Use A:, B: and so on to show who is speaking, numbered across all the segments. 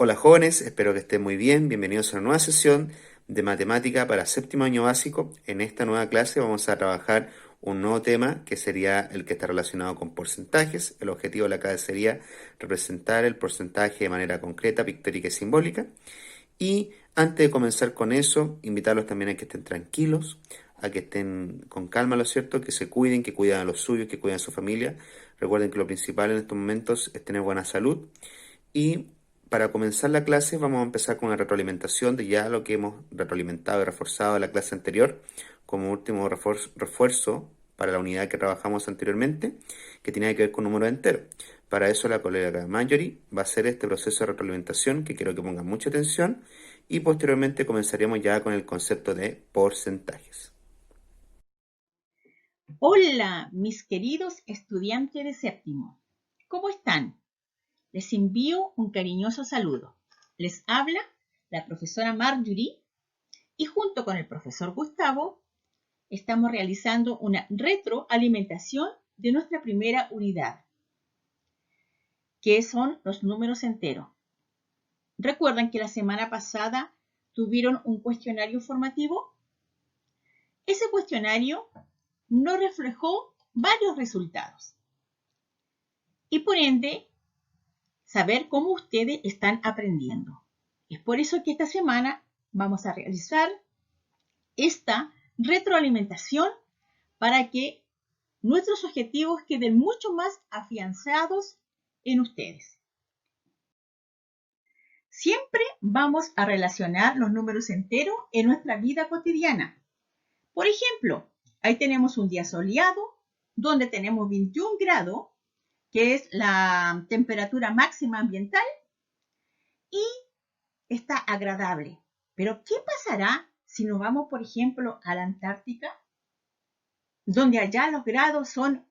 A: Hola jóvenes, espero que estén muy bien. Bienvenidos a una nueva sesión de matemática para séptimo año básico. En esta nueva clase vamos a trabajar un nuevo tema que sería el que está relacionado con porcentajes. El objetivo de la clase sería representar el porcentaje de manera concreta, pictórica y simbólica. Y antes de comenzar con eso, invitarlos también a que estén tranquilos, a que estén con calma, ¿lo es cierto? Que se cuiden, que cuiden a los suyos, que cuiden a su familia. Recuerden que lo principal en estos momentos es tener buena salud. Y para comenzar la clase vamos a empezar con una retroalimentación de ya lo que hemos retroalimentado y reforzado en la clase anterior, como último refuerzo para la unidad que trabajamos anteriormente, que tenía que ver con números enteros. Para eso la colega Marjorie va a hacer este proceso de retroalimentación que quiero que pongan mucha atención y posteriormente comenzaremos ya con el concepto de porcentajes.
B: Hola, mis queridos estudiantes de séptimo. ¿Cómo están? Les envío un cariñoso saludo. Les habla la profesora Marjorie y junto con el profesor Gustavo estamos realizando una retroalimentación de nuestra primera unidad, que son los números enteros. ¿Recuerdan que la semana pasada tuvieron un cuestionario formativo? Ese cuestionario nos reflejó varios resultados y por ende saber cómo ustedes están aprendiendo. Es por eso que esta semana vamos a realizar esta retroalimentación para que nuestros objetivos queden mucho más afianzados en ustedes. Siempre vamos a relacionar los números enteros en nuestra vida cotidiana. Por ejemplo, ahí tenemos un día soleado donde tenemos 21 grados, que es la temperatura máxima ambiental, y está agradable. Pero ¿qué pasará si nos vamos, por ejemplo, a la Antártica, donde allá los grados son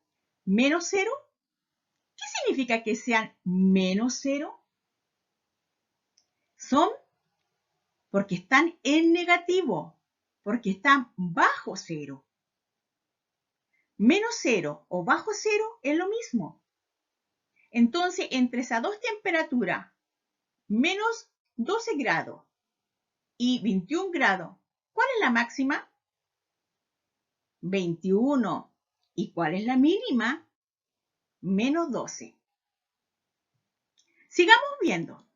B: menos cero? ¿Qué significa que sean menos cero? Son porque están en negativo, porque están bajo cero. Menos cero o bajo cero es lo mismo. Entonces, entre esas dos temperaturas, menos 12 grados y 21 grados, ¿cuál es la máxima? 21. ¿Y cuál es la mínima? Menos 12. Sigamos viendo.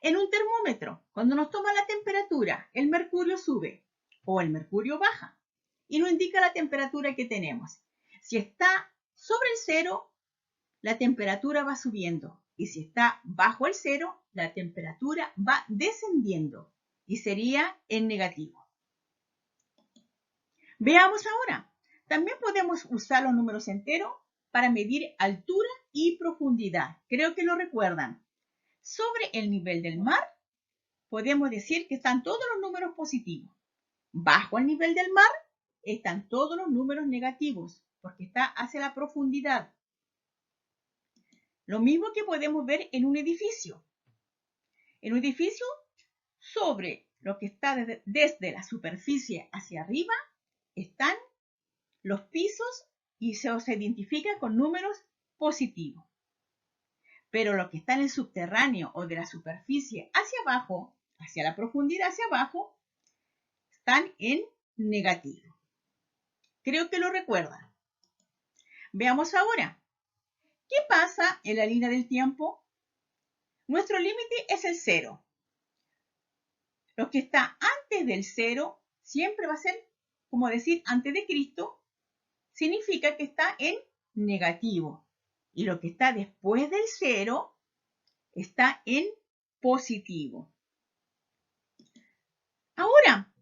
B: En un termómetro, cuando nos toma la temperatura, el mercurio sube o el mercurio baja y nos indica la temperatura que tenemos. Si está sobre el cero, la temperatura va subiendo, y si está bajo el cero, la temperatura va descendiendo y sería en negativo. Veamos ahora. También podemos usar los números enteros para medir altura y profundidad. Creo que lo recuerdan. Sobre el nivel del mar, podemos decir que están todos los números positivos. Bajo el nivel del mar, están todos los números negativos, porque está hacia la profundidad. Lo mismo que podemos ver en un edificio. En un edificio, sobre lo que está desde la superficie hacia arriba, están los pisos y se identifica con números positivos. Pero lo que está en el subterráneo o de la superficie hacia abajo, hacia la profundidad hacia abajo, están en negativo. Creo que lo recuerdan. Veamos ahora. ¿Qué pasa en la línea del tiempo? Nuestro límite es el cero. Lo que está antes del cero siempre va a ser, como decir, antes de Cristo, significa que está en negativo. Y lo que está después del cero está en positivo. Ahora,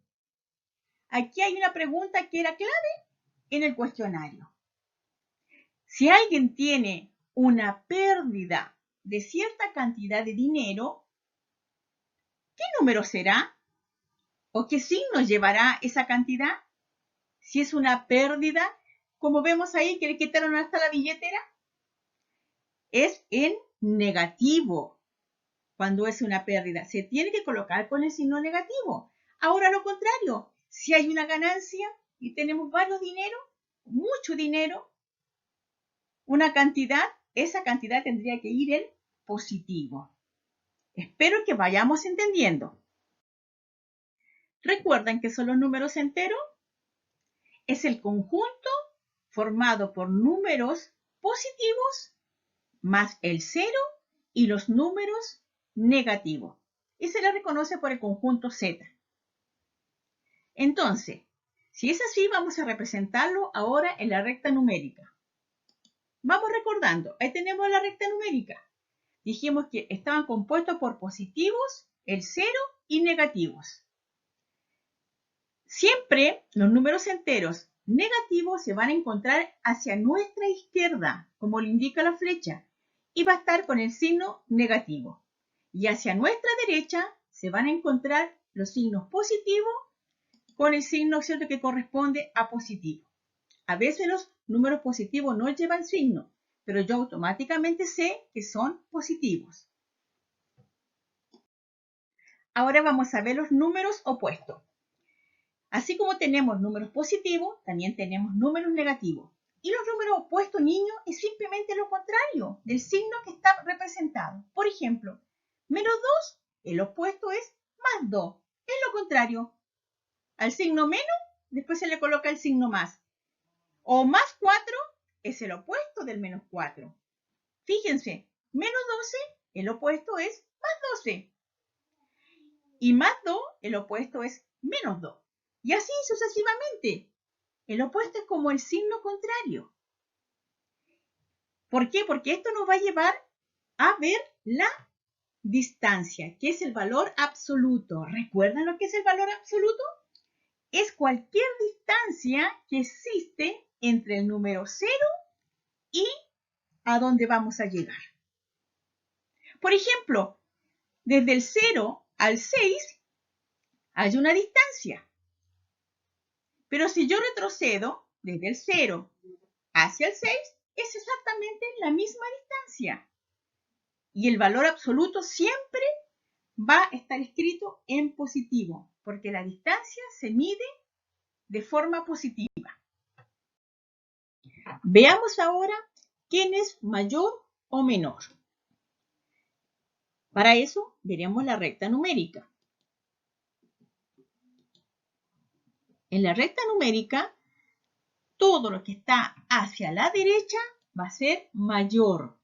B: aquí hay una pregunta que era clave en el cuestionario. Si alguien tiene una pérdida de cierta cantidad de dinero, ¿qué número será? ¿O qué signo llevará esa cantidad? Si es una pérdida, como vemos ahí que le quitaron hasta la billetera, es en negativo. Cuando es una pérdida, se tiene que colocar con el signo negativo. Ahora lo contrario, si hay una ganancia y tenemos varios dinero, mucho dinero, una cantidad, esa cantidad tendría que ir en positivo. Espero que vayamos entendiendo. ¿Recuerdan qué son los números enteros? Es el conjunto formado por números positivos más el 0 y los números negativos. Y se le reconoce por el conjunto Z. Entonces, si es así, vamos a representarlo ahora en la recta numérica. Vamos recordando, ahí tenemos la recta numérica. Dijimos que estaban compuestos por positivos, el 0 y negativos. Siempre los números enteros negativos se van a encontrar hacia nuestra izquierda, como lo indica la flecha, y va a estar con el signo negativo. Y hacia nuestra derecha se van a encontrar los signos positivos con el signo, ¿cierto?, que corresponde a positivo. A veces los números positivos no llevan signo, pero yo automáticamente sé que son positivos. Ahora vamos a ver los números opuestos. Así como tenemos números positivos, también tenemos números negativos. Y los números opuestos, niños, es simplemente lo contrario del signo que está representado. Por ejemplo, menos 2, el opuesto es más 2. Es lo contrario. Al signo menos, después se le coloca el signo más. O más 4 es el opuesto del menos 4. Fíjense, menos 12, el opuesto es más 12. Y más 2, el opuesto es menos 2. Y así sucesivamente. El opuesto es como el signo contrario. ¿Por qué? Porque esto nos va a llevar a ver la distancia, que es el valor absoluto. ¿Recuerdan lo que es el valor absoluto? Es cualquier distancia que existe entre el número 0 y a dónde vamos a llegar. Por ejemplo, desde el 0 al 6 hay una distancia. Pero si yo retrocedo desde el 0 hacia el 6, es exactamente la misma distancia. Y el valor absoluto siempre va a estar escrito en positivo, porque la distancia se mide de forma positiva. Veamos ahora quién es mayor o menor. Para eso veremos la recta numérica. En la recta numérica, todo lo que está hacia la derecha va a ser mayor.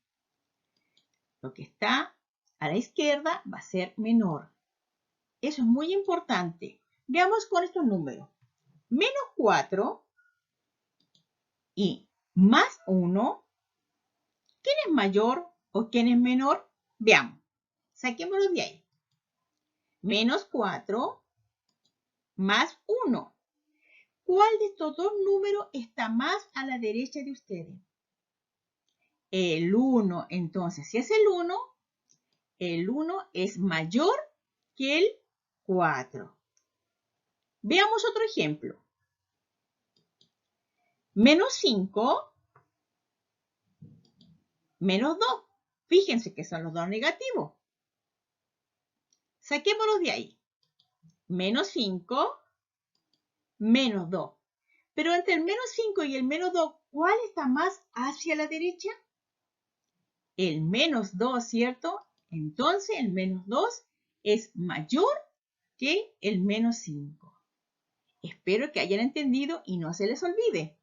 B: Lo que está a la izquierda va a ser menor. Eso es muy importante. Veamos con estos números. Menos 4 y más 1. ¿Quién es mayor o quién es menor? Veamos. Saquémoslo de ahí. Menos 4 más 1. ¿Cuál de estos dos números está más a la derecha de ustedes? El 1. Entonces, si es el 1 es mayor que el 4. Veamos otro ejemplo. Menos 5 menos 2. Fíjense que son los dos negativos. Saquémoslos de ahí. Menos 5 menos 2. Pero entre el menos 5 y el menos 2, ¿cuál está más hacia la derecha? El menos 2, ¿cierto? Entonces el menos 2 es mayor que el menos 5. Espero que hayan entendido y no se les olvide.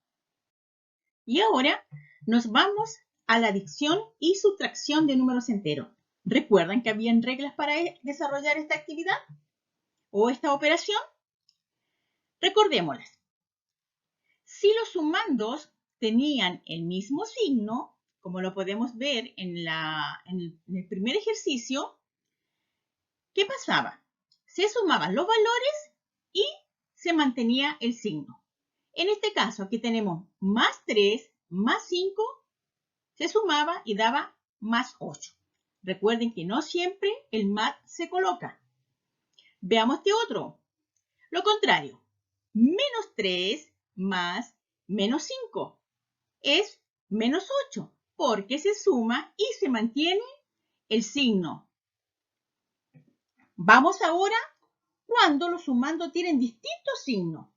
B: Y ahora nos vamos a la adición y sustracción de números enteros. ¿Recuerdan que habían reglas para desarrollar esta actividad o esta operación? Recordémoslas. Si los sumandos tenían el mismo signo, como lo podemos ver en el primer ejercicio, ¿qué pasaba? Se sumaban los valores y se mantenía el signo. En este caso, aquí tenemos más 3, más 5, se sumaba y daba más 8. Recuerden que no siempre el más se coloca. Veamos este otro. Lo contrario, menos 3 más menos 5 es menos 8, porque se suma y se mantiene el signo. Vamos ahora cuando los sumandos tienen distintos signos.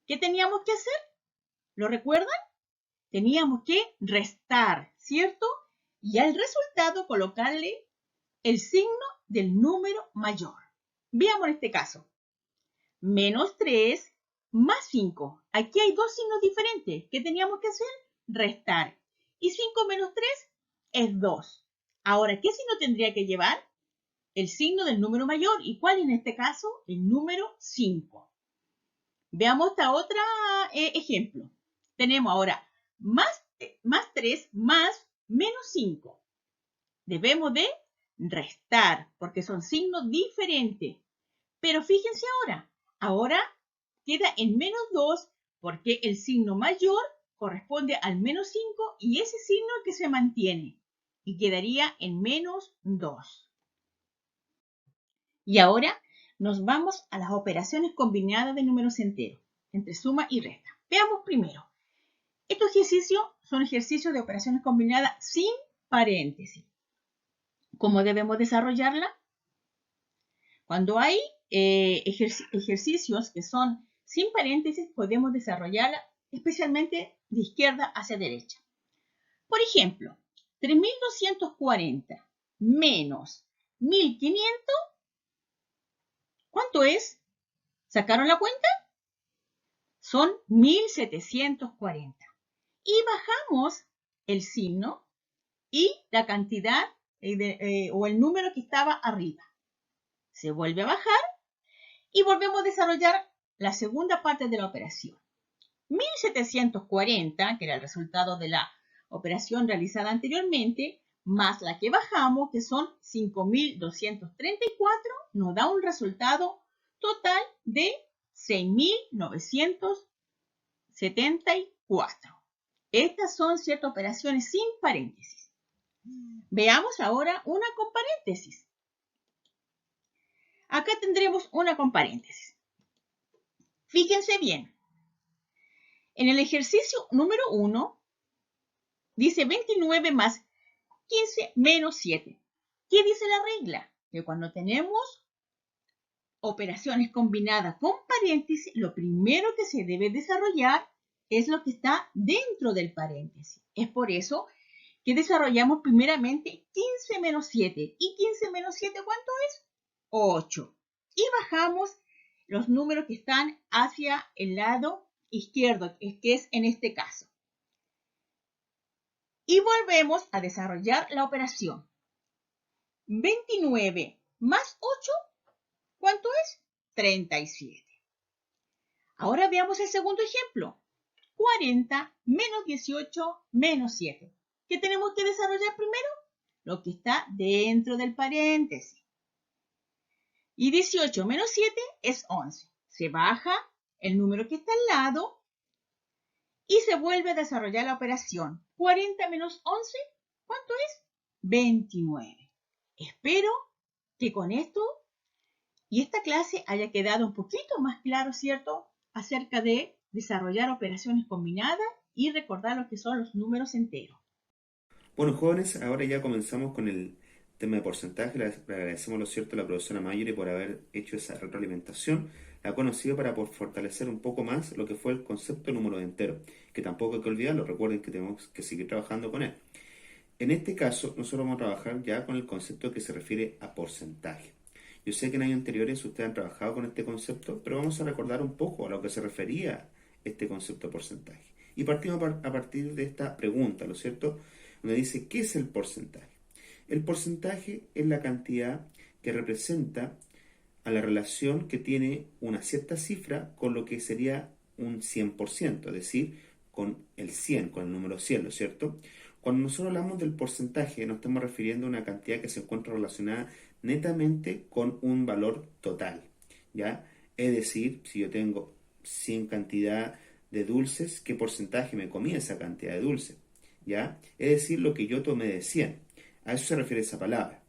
B: ¿Qué teníamos que hacer? ¿Lo recuerdan? Teníamos que restar, ¿cierto? Y al resultado colocarle el signo del número mayor. Veamos en este caso. Menos 3 más 5. Aquí hay dos signos diferentes. ¿Qué teníamos que hacer? Restar. Y 5 menos 3 es 2. Ahora, ¿qué signo tendría que llevar? El signo del número mayor. ¿Y cuál en este caso? El número 5. Veamos esta otra ejemplo. Tenemos ahora más 3 más menos 5. Debemos de restar porque son signos diferentes. Pero fíjense ahora queda en menos 2 porque el signo mayor corresponde al menos 5 y ese signo es el que se mantiene y quedaría en menos 2. Y ahora nos vamos a las operaciones combinadas de números enteros, entre suma y resta. Veamos primero. Estos ejercicios son ejercicios de operaciones combinadas sin paréntesis. ¿Cómo debemos desarrollarla? Cuando hay ejercicios que son sin paréntesis, podemos desarrollarla especialmente de izquierda hacia derecha. Por ejemplo, 3.240 menos 1.500, ¿cuánto es? ¿Sacaron la cuenta? Son 1.740. Y bajamos el signo y la cantidad o el número que estaba arriba. Se vuelve a bajar y volvemos a desarrollar la segunda parte de la operación. 1.740, que era el resultado de la operación realizada anteriormente, más la que bajamos, que son 5.234, nos da un resultado total de 6.974. Estas son ciertas operaciones sin paréntesis. Veamos ahora una con paréntesis. Acá tendremos una con paréntesis. Fíjense bien. En el ejercicio número 1, dice 29 más 15 menos 7. ¿Qué dice la regla? Que cuando tenemos operaciones combinadas con paréntesis, lo primero que se debe desarrollar es lo que está dentro del paréntesis. Es por eso que desarrollamos primeramente 15 menos 7. ¿Y 15 menos 7 cuánto es? 8. Y bajamos los números que están hacia el lado izquierdo, que es en este caso. Y volvemos a desarrollar la operación. 29 más 8, ¿cuánto es? 37. Ahora veamos el segundo ejemplo. 40 menos 18 menos 7. ¿Qué tenemos que desarrollar primero? Lo que está dentro del paréntesis. Y 18 menos 7 es 11. Se baja el número que está al lado y se vuelve a desarrollar la operación. 40 menos 11, ¿cuánto es? 29. Espero que con esto y esta clase haya quedado un poquito más claro, ¿cierto?, acerca de desarrollar operaciones combinadas y recordar lo que son los números enteros.
A: Bueno, jóvenes, ahora ya comenzamos con el tema de porcentaje. Le agradecemos, lo cierto, a la profesora Mayuri por haber hecho esa retroalimentación. La conocido para por fortalecer un poco más lo que fue el concepto de número entero, que tampoco hay que olvidarlo. Recuerden que tenemos que seguir trabajando con él. En este caso, nosotros vamos a trabajar ya con el concepto que se refiere a porcentaje. Yo sé que en años anteriores ustedes han trabajado con este concepto, pero vamos a recordar un poco a lo que se refería este concepto de porcentaje. Y partimos a partir de esta pregunta, ¿lo cierto?, donde dice, ¿qué es el porcentaje? El porcentaje es la cantidad que representa a la relación que tiene una cierta cifra con lo que sería un 100%, es decir, con el 100, con el número 100, ¿lo cierto? Cuando nosotros hablamos del porcentaje, nos estamos refiriendo a una cantidad que se encuentra relacionada netamente con un valor total, ¿ya? Es decir, si yo tengo 100 cantidad de dulces, ¿qué porcentaje me comí esa cantidad de dulces? ¿Ya? Es decir, lo que yo tomé de 100. A eso se refiere esa palabra.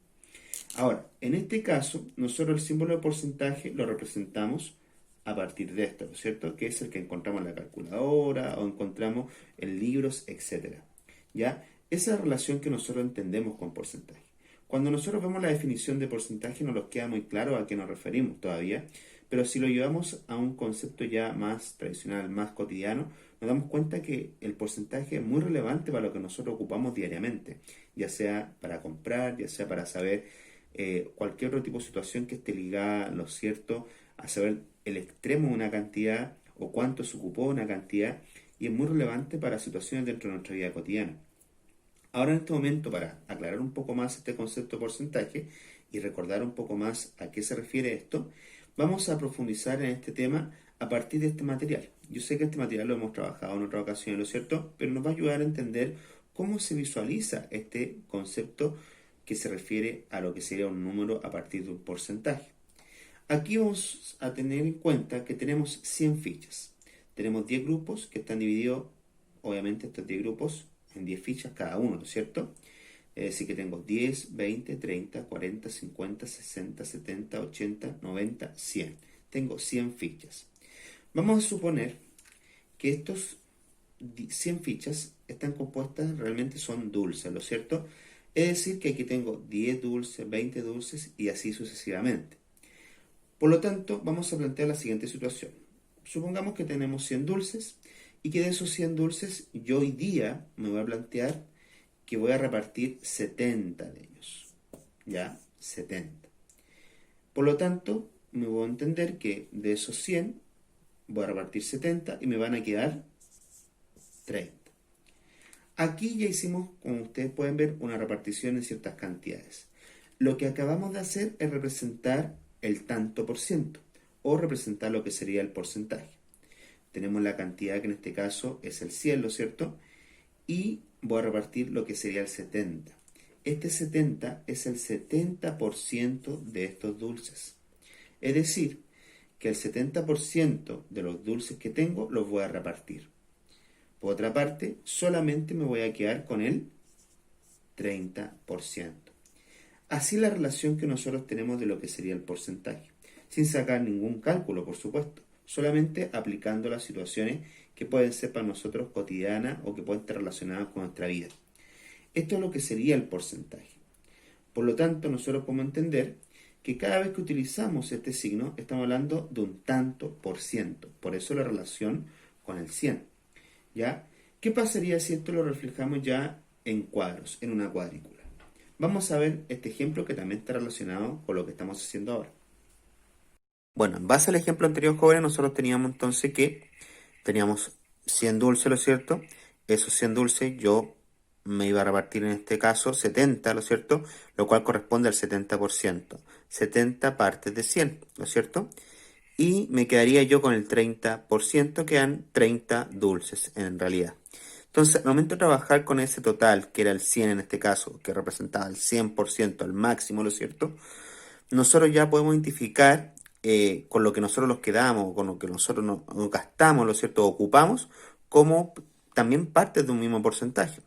A: Ahora, en este caso, nosotros el símbolo de porcentaje lo representamos a partir de esto, ¿no es cierto? Que es el que encontramos en la calculadora o encontramos en libros, etc. ¿Ya? Esa es la relación que nosotros entendemos con porcentaje. Cuando nosotros vemos la definición de porcentaje no nos queda muy claro a qué nos referimos todavía, pero si lo llevamos a un concepto ya más tradicional, más cotidiano, nos damos cuenta que el porcentaje es muy relevante para lo que nosotros ocupamos diariamente, ya sea para comprar, ya sea para saber cualquier otro tipo de situación que esté ligada, ¿lo cierto?, a saber el extremo de una cantidad o cuánto se ocupó una cantidad, y es muy relevante para situaciones dentro de nuestra vida cotidiana. Ahora en este momento, para aclarar un poco más este concepto de porcentaje y recordar un poco más a qué se refiere esto, vamos a profundizar en este tema a partir de este material. Yo sé que este material lo hemos trabajado en otra ocasión, ¿no es cierto?, pero nos va a ayudar a entender cómo se visualiza este concepto que se refiere a lo que sería un número a partir de un porcentaje. Aquí vamos a tener en cuenta que tenemos 100 fichas. Tenemos 10 grupos que están divididos, obviamente estos 10 grupos, en 10 fichas cada uno, ¿no es cierto? Es decir, que tengo 10, 20, 30, 40, 50, 60, 70, 80, 90, 100. Tengo 100 fichas. Vamos a suponer que estos 100 fichas están compuestas, realmente son dulces, ¿no es cierto? Es decir, que aquí tengo 10 dulces, 20 dulces y así sucesivamente. Por lo tanto, vamos a plantear la siguiente situación. Supongamos que tenemos 100 dulces y que de esos 100 dulces yo hoy día me voy a plantear que voy a repartir 70 de ellos. ¿Ya? 70. Por lo tanto, me voy a entender que de esos 100 voy a repartir 70 y me van a quedar 30. Aquí ya hicimos, como ustedes pueden ver, una repartición en ciertas cantidades. Lo que acabamos de hacer es representar el tanto por ciento o representar lo que sería el porcentaje. Tenemos la cantidad que en este caso es el 100, ¿no es cierto? Y voy a repartir lo que sería el 70. Este 70 es el 70% de estos dulces. Es decir, que el 70% de los dulces que tengo los voy a repartir. Por otra parte, solamente me voy a quedar con el 30%. Así la relación que nosotros tenemos de lo que sería el porcentaje, sin sacar ningún cálculo, por supuesto, solamente aplicando las situaciones que pueden ser para nosotros cotidianas o que pueden estar relacionadas con nuestra vida. Esto es lo que sería el porcentaje. Por lo tanto, nosotros podemos entender que cada vez que utilizamos este signo, estamos hablando de un tanto por ciento. Por eso la relación con el 100. ¿Ya? ¿Qué pasaría si esto lo reflejamos ya en cuadros, en una cuadrícula? Vamos a ver este ejemplo que también está relacionado con lo que estamos haciendo ahora. Bueno, en base al ejemplo anterior, jóvenes, nosotros teníamos entonces que teníamos 100 dulces, ¿lo cierto? Esos 100 dulces yo me iba a repartir en este caso 70, ¿lo cierto? Lo cual corresponde al 70%. 70 partes de 100, ¿lo cierto? Y me quedaría yo con el 30%, que eran 30 dulces en realidad. Entonces, al momento de trabajar con ese total, que era el 100 en este caso, que representaba el 100% al máximo, ¿lo cierto? Nosotros ya podemos identificar con lo que nosotros nos quedamos, con lo que nosotros nos gastamos, ¿lo cierto? Ocupamos, como también parte de un mismo porcentaje.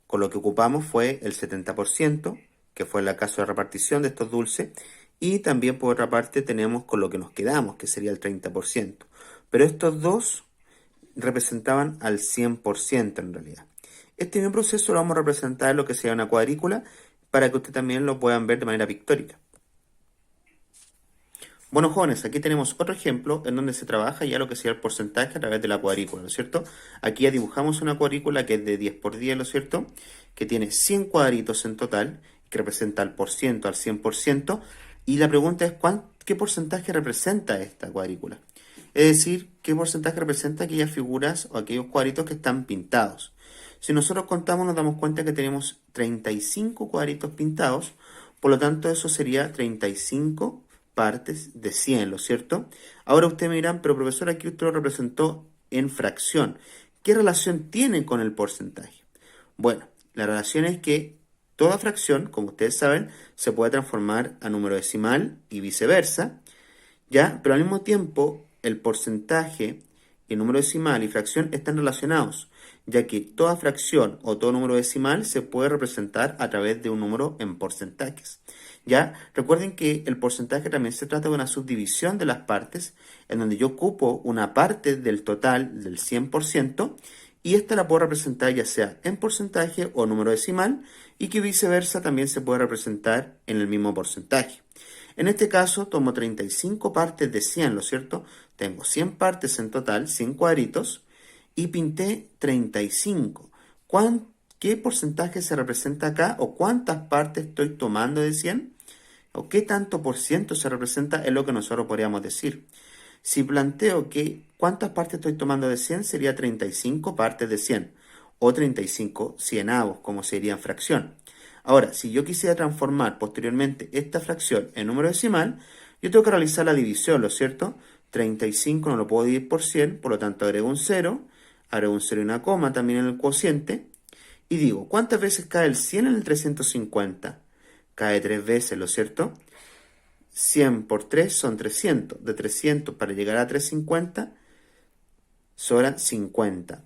A: Con lo que ocupamos fue el 70%, que fue el caso de repartición de estos dulces, y también por otra parte tenemos con lo que nos quedamos, que sería el 30%. Pero estos dos representaban al 100% en realidad. Este mismo proceso lo vamos a representar en lo que sea una cuadrícula para que ustedes también lo puedan ver de manera pictórica. Bueno, jóvenes, aquí tenemos otro ejemplo en donde se trabaja ya lo que sea el porcentaje a través de la cuadrícula, ¿no es cierto? Aquí ya dibujamos una cuadrícula que es de 10 por 10, ¿no es cierto? Que tiene 100 cuadritos en total, que representa al por ciento, al 100%, y la pregunta es, ¿qué porcentaje representa esta cuadrícula? Es decir, ¿qué porcentaje representa aquellas figuras o aquellos cuadritos que están pintados? Si nosotros contamos, nos damos cuenta que tenemos 35 cuadritos pintados, por lo tanto eso sería 35 partes de 100, ¿lo cierto? Ahora ustedes me dirán, pero profesor, aquí usted lo representó en fracción. ¿Qué relación tiene con el porcentaje? Bueno, la relación es que toda fracción, como ustedes saben, se puede transformar a número decimal y viceversa, ¿ya? Pero al mismo tiempo, el porcentaje, el número decimal y fracción están relacionados, ya que toda fracción o todo número decimal se puede representar a través de un número en porcentajes. ¿Ya? Recuerden que el porcentaje también se trata de una subdivisión de las partes, en donde yo ocupo una parte del total del 100%, y esta la puedo representar ya sea en porcentaje o número decimal, y que viceversa también se puede representar en el mismo porcentaje. En este caso tomo 35 partes de 100, ¿lo cierto? Tengo 100 partes en total, 100 cuadritos, y pinté 35. ¿Qué porcentaje se representa acá o cuántas partes estoy tomando de 100? o qué tanto por ciento se representa es lo que nosotros podríamos decir. Si planteo que cuántas partes estoy tomando de 100 sería 35 partes de 100 o 35 cienavos, como sería en fracción. Ahora, si yo quisiera transformar posteriormente esta fracción en número decimal, yo tengo que realizar la división, ¿lo cierto? 35 no lo puedo dividir por 100, por lo tanto agrego un 0 y una coma también en el cociente, y digo, ¿cuántas veces cae el 100 en el 350? Cae 3 veces, ¿lo cierto? 100 por 3 son 300. De 300 para llegar a 350 sobran 50.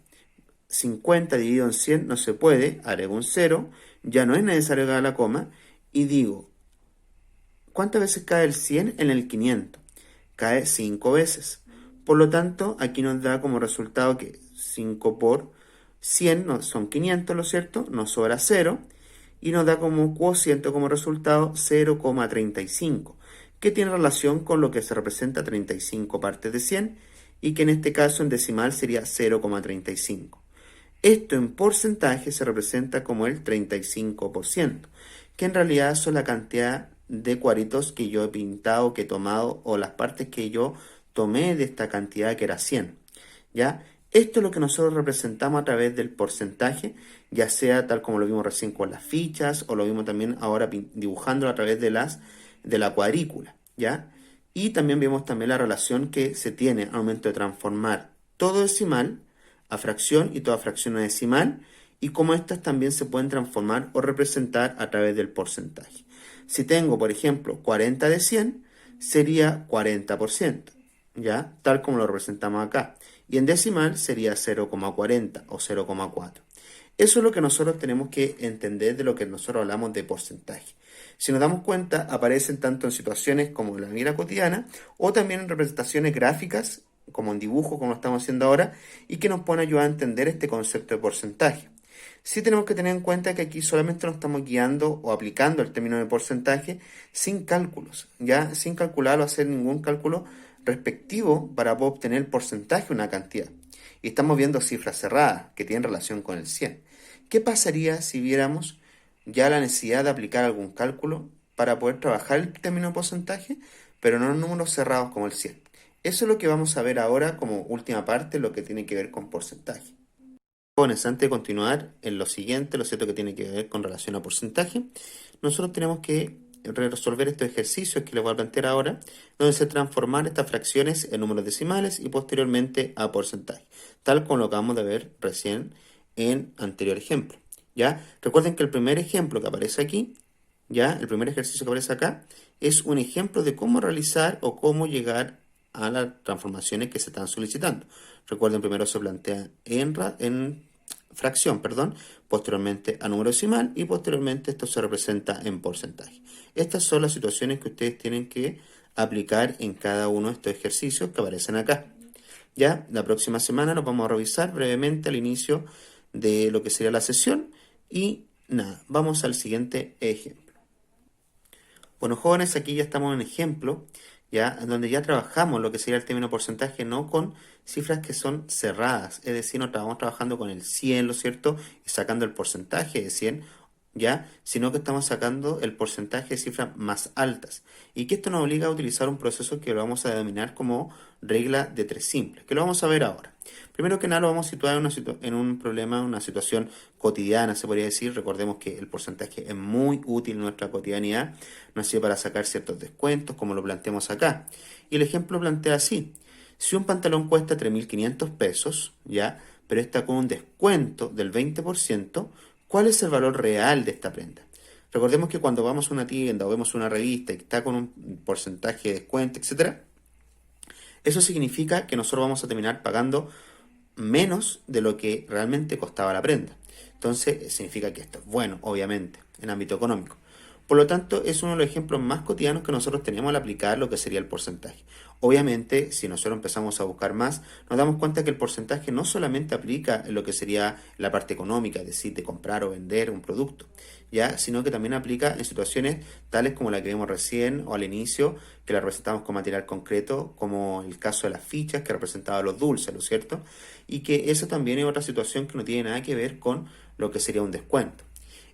A: 50 dividido en 100 no se puede, agrego un 0, ya no es necesario agregar la coma, y digo, ¿cuántas veces cae el 100 en el 500? Cae 5 veces. Por lo tanto, aquí nos da como resultado que 5 por 100 no, son 500, ¿lo cierto? Nos sobra 0 y nos da como cociente como resultado 0,35, que tiene relación con lo que se representa 35 partes de 100 y que en este caso en decimal sería 0,35. Esto en porcentaje se representa como el 35%, que en realidad son la cantidad de cuadritos que yo he pintado, que he tomado, o las partes que yo tomé de esta cantidad que era 100. ¿Ya? Esto es lo que nosotros representamos a través del porcentaje, ya sea tal como lo vimos recién con las fichas, o lo vimos también ahora dibujándolo a través de la cuadrícula, ¿ya? Y también vemos también la relación que se tiene al momento de transformar todo decimal a fracción y toda fracción a decimal, y cómo estas también se pueden transformar o representar a través del porcentaje. Si tengo, por ejemplo, 40 de 100, sería 40%, ¿ya? Tal como lo representamos acá. Y en decimal sería 0,40 o 0,4. Eso es lo que nosotros tenemos que entender de lo que nosotros hablamos de porcentaje. Si nos damos cuenta, aparecen tanto en situaciones como en la vida cotidiana o también en representaciones gráficas, como en dibujo, como lo estamos haciendo ahora, y que nos pueden ayudar a entender este concepto de porcentaje. Sí tenemos que tener en cuenta que aquí solamente nos estamos guiando o aplicando el término de porcentaje sin cálculos, ya sin calcular o hacer ningún cálculo respectivo para poder obtener el porcentaje de una cantidad. Y estamos viendo cifras cerradas que tienen relación con el 100. ¿Qué pasaría si viéramos ya la necesidad de aplicar algún cálculo para poder trabajar el término de porcentaje, pero no en números cerrados como el 100? Eso es lo que vamos a ver ahora como última parte, lo que tiene que ver con porcentaje. Antes de continuar en lo siguiente, lo cierto que tiene que ver con relación a porcentaje, nosotros tenemos que resolver estos ejercicios que les voy a plantear ahora, donde se transforman estas fracciones en números decimales y posteriormente a porcentaje, tal como lo acabamos de ver recién en anterior ejemplo. ¿Ya? Recuerden que el primer ejemplo que aparece aquí, ¿ya? El primer ejercicio que aparece acá, es un ejemplo de cómo realizar o cómo llegar a las transformaciones que se están solicitando. Recuerden, primero se plantea en fracción, posteriormente a número decimal y posteriormente esto se representa en porcentaje. Estas son las situaciones que ustedes tienen que aplicar en cada uno de estos ejercicios que aparecen acá. Ya, la próxima semana nos vamos a revisar brevemente al inicio de lo que sería la sesión y nada, vamos al siguiente ejemplo. Bueno, jóvenes, aquí ya estamos en ejemplo, ya, en donde ya trabajamos lo que sería el término porcentaje, no con cifras que son cerradas, es decir, no estamos trabajando con el 100, ¿lo cierto? Y sacando el porcentaje de 100, ya, sino que estamos sacando el porcentaje de cifras más altas. Y que esto nos obliga a utilizar un proceso que lo vamos a denominar como regla de 3 simples, que lo vamos a ver ahora. Primero que nada lo vamos a situar en un problema, una situación cotidiana, se podría decir. Recordemos que el porcentaje es muy útil en nuestra cotidianidad, nos sirve para sacar ciertos descuentos, como lo planteamos acá. Y el ejemplo plantea así: si un pantalón cuesta 3.500 pesos, ¿ya? Pero está con un descuento del 20%, ¿cuál es el valor real de esta prenda? Recordemos que cuando vamos a una tienda o vemos una revista y está con un porcentaje de descuento, etcétera, eso significa que nosotros vamos a terminar pagando menos de lo que realmente costaba la prenda. Entonces, significa que esto es bueno, obviamente, en ámbito económico. Por lo tanto, es uno de los ejemplos más cotidianos que nosotros tenemos al aplicar lo que sería el porcentaje. Obviamente, si nosotros empezamos a buscar más, nos damos cuenta que el porcentaje no solamente aplica en lo que sería la parte económica, es decir, de comprar o vender un producto, ya, sino que también aplica en situaciones tales como la que vimos recién o al inicio, que la representamos con material concreto, como el caso de las fichas que representaba los dulces, ¿no es cierto? Y que eso también es otra situación que no tiene nada que ver con lo que sería un descuento.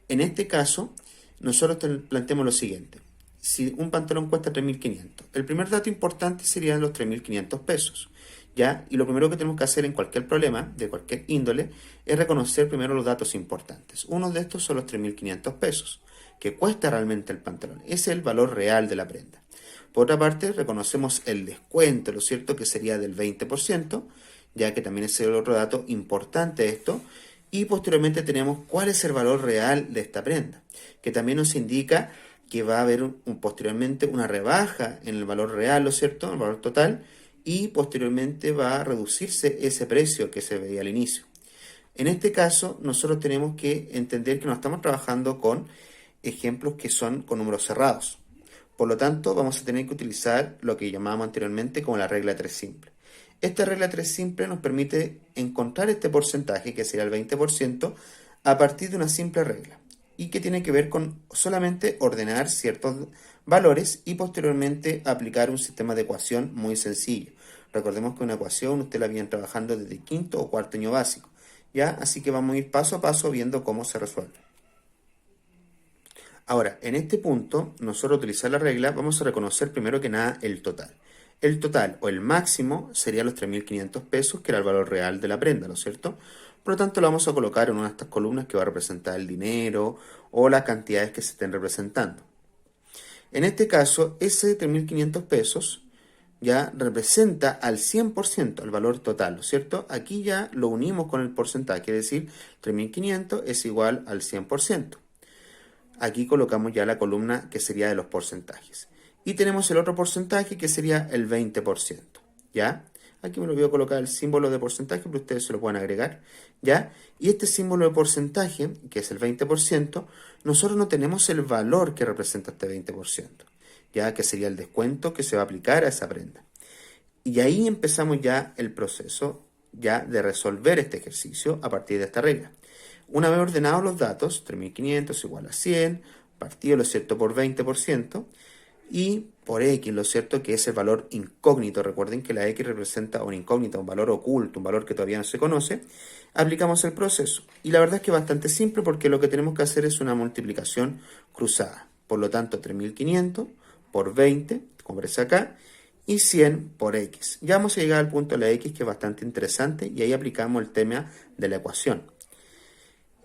A: En este caso, nosotros planteamos lo siguiente: si un pantalón cuesta 3.500, el primer dato importante serían los 3.500 pesos, ¿ya? Y lo primero que tenemos que hacer en cualquier problema, de cualquier índole, es reconocer primero los datos importantes. Uno de estos son los 3.500 pesos, que cuesta realmente el pantalón. Ese es el valor real de la prenda. Por otra parte, reconocemos el descuento, ¿lo cierto?, que sería del 20%, ya que también es el otro dato importante de esto. Y posteriormente tenemos cuál es el valor real de esta prenda, que también nos indica que va a haber posteriormente una rebaja en el valor real, ¿lo cierto?, el valor total, y posteriormente va a reducirse ese precio que se veía al inicio. En este caso, nosotros tenemos que entender que no estamos trabajando con ejemplos que son con números cerrados. Por lo tanto, vamos a tener que utilizar lo que llamábamos anteriormente como la regla 3 simple. Esta regla 3 simple nos permite encontrar este porcentaje, que sería el 20%, a partir de una simple regla, y que tiene que ver con solamente ordenar ciertos valores y posteriormente aplicar un sistema de ecuación muy sencillo. Recordemos que una ecuación usted la viene trabajando desde quinto o cuarto año básico, ¿ya? Así que vamos a ir paso a paso viendo cómo se resuelve. Ahora, en este punto, nosotros utilizar la regla, vamos a reconocer primero que nada el total. El total o el máximo sería los 3.500 pesos, que era el valor real de la prenda, ¿no es cierto? Por lo tanto, lo vamos a colocar en una de estas columnas que va a representar el dinero o las cantidades que se estén representando. En este caso, ese 3.500 pesos ya representa al 100% el valor total, ¿no es cierto? Aquí ya lo unimos con el porcentaje, es decir, 3.500 es igual al 100%. Aquí colocamos ya la columna que sería de los porcentajes. Y tenemos el otro porcentaje que sería el 20%, ¿ya? Aquí me lo voy a colocar el símbolo de porcentaje, pero ustedes se lo pueden agregar, ¿ya? Y este símbolo de porcentaje, que es el 20%, nosotros no tenemos el valor que representa este 20%, ¿ya? Que sería el descuento que se va a aplicar a esa prenda. Y ahí empezamos ya el proceso ya de resolver este ejercicio a partir de esta regla. Una vez ordenados los datos, 3.500 igual a 100, partido, lo cierto, por 20%, y por X, lo cierto, que es el valor incógnito. Recuerden que la X representa una incógnita, un valor oculto, un valor que todavía no se conoce. Aplicamos el proceso. Y la verdad es que es bastante simple porque lo que tenemos que hacer es una multiplicación cruzada. Por lo tanto, 3.500 por 20, como aparece acá, y 100 por X. Ya vamos a llegar al punto de la X, que es bastante interesante, y ahí aplicamos el tema de la ecuación.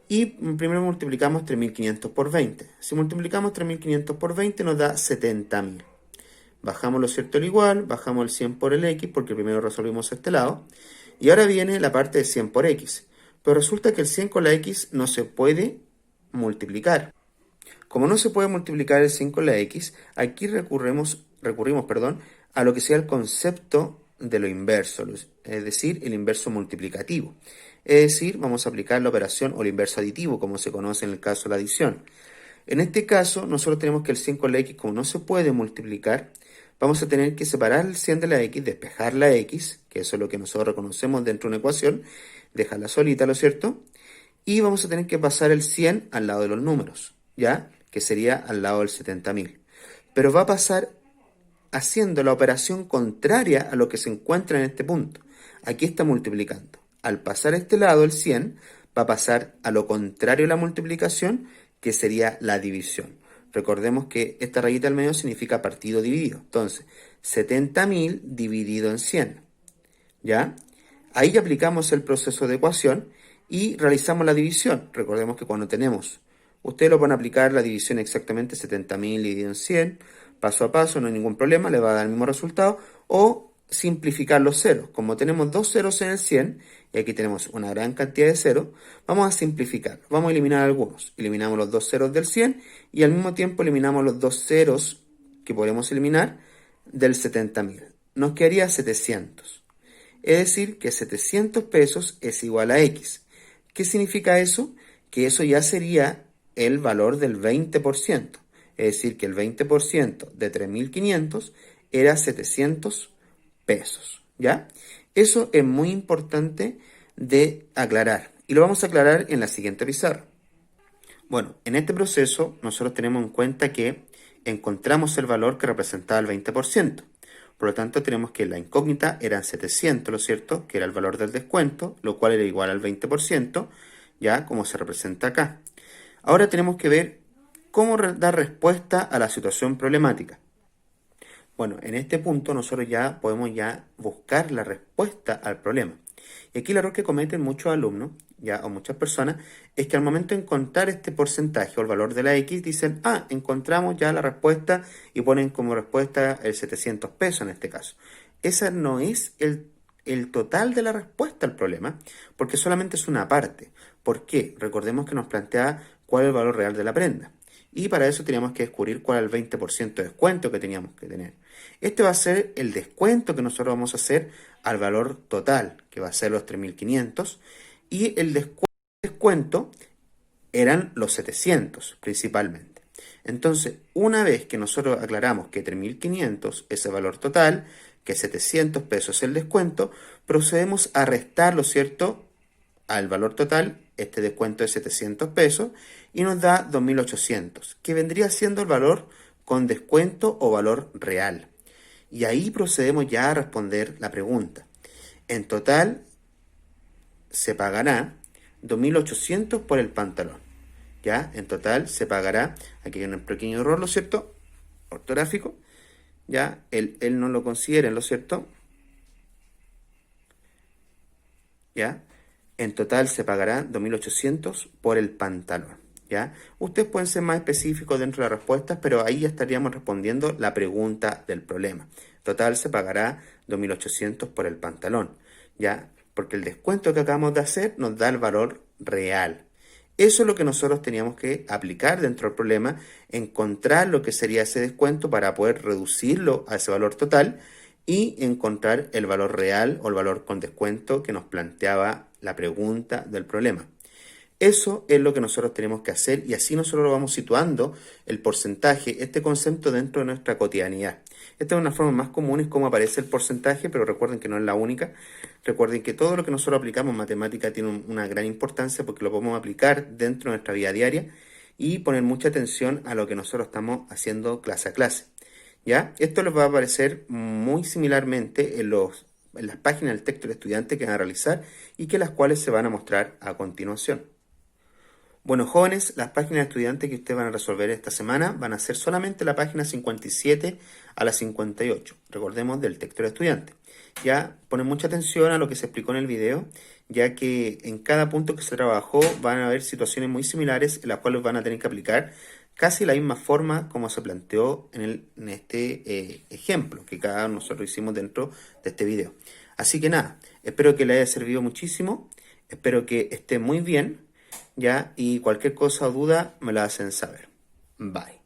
A: Y primero multiplicamos 3.500 por 20. Si multiplicamos 3.500 por 20 nos da 70.000. Bajamos lo cierto el igual, bajamos el 100 por el X, porque primero resolvimos este lado. Y ahora viene la parte de 100 por X. Pero resulta que el 100 con la X no se puede multiplicar. Como no se puede multiplicar el 100 con la X, aquí recurrimos, a lo que sea el concepto de lo inverso, es decir, el inverso multiplicativo. Es decir, vamos a aplicar la operación o el inverso aditivo, como se conoce en el caso de la adición. En este caso, nosotros tenemos que el 100 con la X, como no se puede multiplicar, vamos a tener que separar el 100 de la X, despejar la X, que eso es lo que nosotros reconocemos dentro de una ecuación, dejarla solita, ¿lo cierto? Y vamos a tener que pasar el 100 al lado de los números, ¿ya? Que sería al lado del 70.000. Pero va a pasar haciendo la operación contraria a lo que se encuentra en este punto. Aquí está multiplicando. Al pasar a este lado, el 100, va a pasar a lo contrario a la multiplicación, que sería la división. Recordemos que esta rayita al medio significa partido dividido. Entonces, 70.000 dividido en 100. ¿Ya? Ahí aplicamos el proceso de ecuación y realizamos la división. Recordemos que cuando tenemos, ustedes lo van a aplicar la división exactamente 70.000 dividido en 100, paso a paso, no hay ningún problema, le va a dar el mismo resultado, o simplificar los ceros. Como tenemos dos ceros en el 100, y aquí tenemos una gran cantidad de ceros, vamos a simplificar. Vamos a eliminar algunos. Eliminamos los dos ceros del 100 y al mismo tiempo eliminamos los dos ceros que podemos eliminar del 70.000. Nos quedaría 700. Es decir, que 700 pesos es igual a X. ¿Qué significa eso? Que eso ya sería el valor del 20%. Es decir, que el 20% de 3.500 era 700 pesos, ¿ya? Eso es muy importante de aclarar y lo vamos a aclarar en la siguiente pizarra. Bueno, en este proceso nosotros tenemos en cuenta que encontramos el valor que representaba el 20%. Por lo tanto, tenemos que la incógnita eran 700, ¿lo cierto? Que era el valor del descuento, lo cual era igual al 20%, ya como se representa acá. Ahora tenemos que ver ¿Cómo dar respuesta a la situación problemática? Bueno, en este punto nosotros ya podemos buscar la respuesta al problema. Y aquí el error que cometen muchos alumnos, o muchas personas, es que al momento de encontrar este porcentaje o el valor de la X, dicen, encontramos ya la respuesta y ponen como respuesta el 700 pesos en este caso. Esa no es el total de la respuesta al problema, porque solamente es una parte. ¿Por qué? Recordemos que nos plantea cuál es el valor real de la prenda. Y para eso teníamos que descubrir cuál es el 20% de descuento que teníamos que tener. Este va a ser el descuento que nosotros vamos a hacer al valor total, que va a ser los 3.500. Y el descuento eran los 700 principalmente. Entonces, una vez que nosotros aclaramos que 3.500 es el valor total, que 700 pesos es el descuento, procedemos a restarlo, ¿cierto?, al valor total, este descuento de 700 pesos, y nos da 2.800, que vendría siendo el valor con descuento o valor real. Y ahí procedemos ya a responder la pregunta. En total, se pagará 2.800 por el pantalón. ¿Ya? En total se pagará, aquí hay un pequeño error, ¿lo cierto?, ortográfico. ¿Ya? Él no lo considera, ¿lo cierto? ¿Ya? En total se pagará 2.800 por el pantalón. ¿Ya? Ustedes pueden ser más específicos dentro de las respuestas, pero ahí ya estaríamos respondiendo la pregunta del problema. En total se pagará 2.800 por el pantalón. ¿Ya? Porque el descuento que acabamos de hacer nos da el valor real. Eso es lo que nosotros teníamos que aplicar dentro del problema, encontrar lo que sería ese descuento para poder reducirlo a ese valor total y encontrar el valor real o el valor con descuento que nos planteaba la pregunta del problema. Eso es lo que nosotros tenemos que hacer y así nosotros lo vamos situando el porcentaje, este concepto dentro de nuestra cotidianidad. Esta es una forma más común, es cómo aparece el porcentaje, pero recuerden que no es la única. Recuerden que todo lo que nosotros aplicamos en matemática tiene una gran importancia porque lo podemos aplicar dentro de nuestra vida diaria y poner mucha atención a lo que nosotros estamos haciendo clase a clase. ¿Ya? Esto les va a aparecer muy similarmente en las páginas del texto del estudiante que van a realizar y que las cuales se van a mostrar a continuación. Bueno, jóvenes, las páginas de estudiantes que ustedes van a resolver esta semana van a ser solamente la página 57 a la 58. Recordemos del texto del estudiante. Ya ponen mucha atención a lo que se explicó en el video, ya que en cada punto que se trabajó van a haber situaciones muy similares en las cuales van a tener que aplicar casi la misma forma como se planteó en este ejemplo que cada uno nosotros hicimos dentro de este video. Así que nada, espero que les haya servido muchísimo, espero que esté muy bien. ¿Ya? Y cualquier cosa o duda me la hacen saber. Bye.